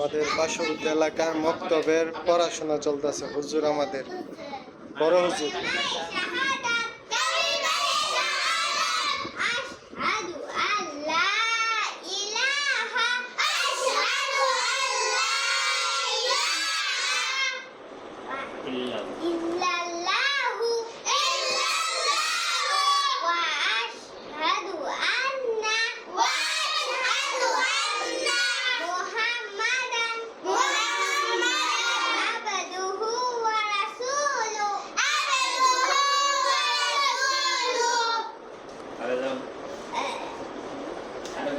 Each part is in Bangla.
আমাদের পার্শ্ববর্তী এলাকার মক্তবের পড়াশোনা চলতেছে। হুজুর আমাদের বড় হুজুর।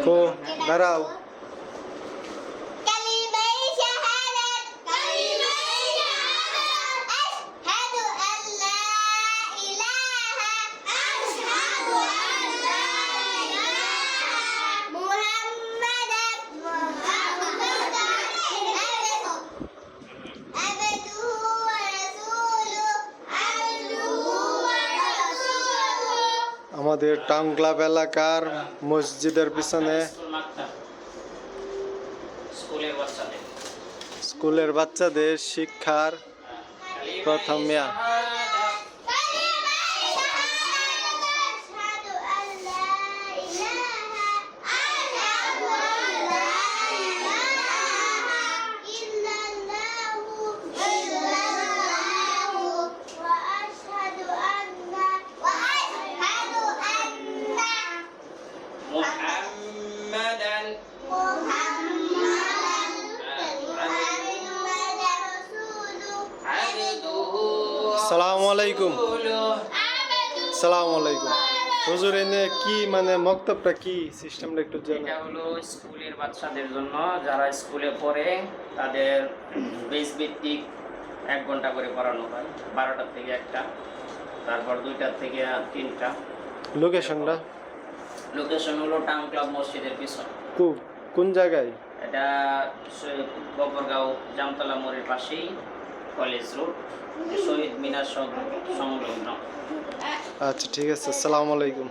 को दाঁড়াও। আমাদের টাউন ক্লাব এলাকার মসজিদের পিছনে স্কুলের বাচ্চাদের শিক্ষার প্রথম ইয়া। আসসালামু আলাইকুম। আসসালামু আলাইকুম। হুজুর এনে কি মানে মক্তবটা কি সিস্টেমটা একটু জানেন? এটা হলো স্কুলের বাচ্চাদের জন্য, যারা স্কুলে পড়ে তাদের বেস ভিত্তিক 1 ঘন্টা করে পড়ানো হয়, 12টা থেকে 1টা, তারপর 2টা থেকে 3টা। লোকেশন হলো টাউন ক্লাব মসজিদের পিছনে। কোন জায়গায়? এটা গফরগাঁও জামতলা মোড়ের পাশেই, কলেজ রোড, শহীদ মিনার সংলগ্ন। আচ্ছা ঠিক আছে। আসসালামু আলাইকুম।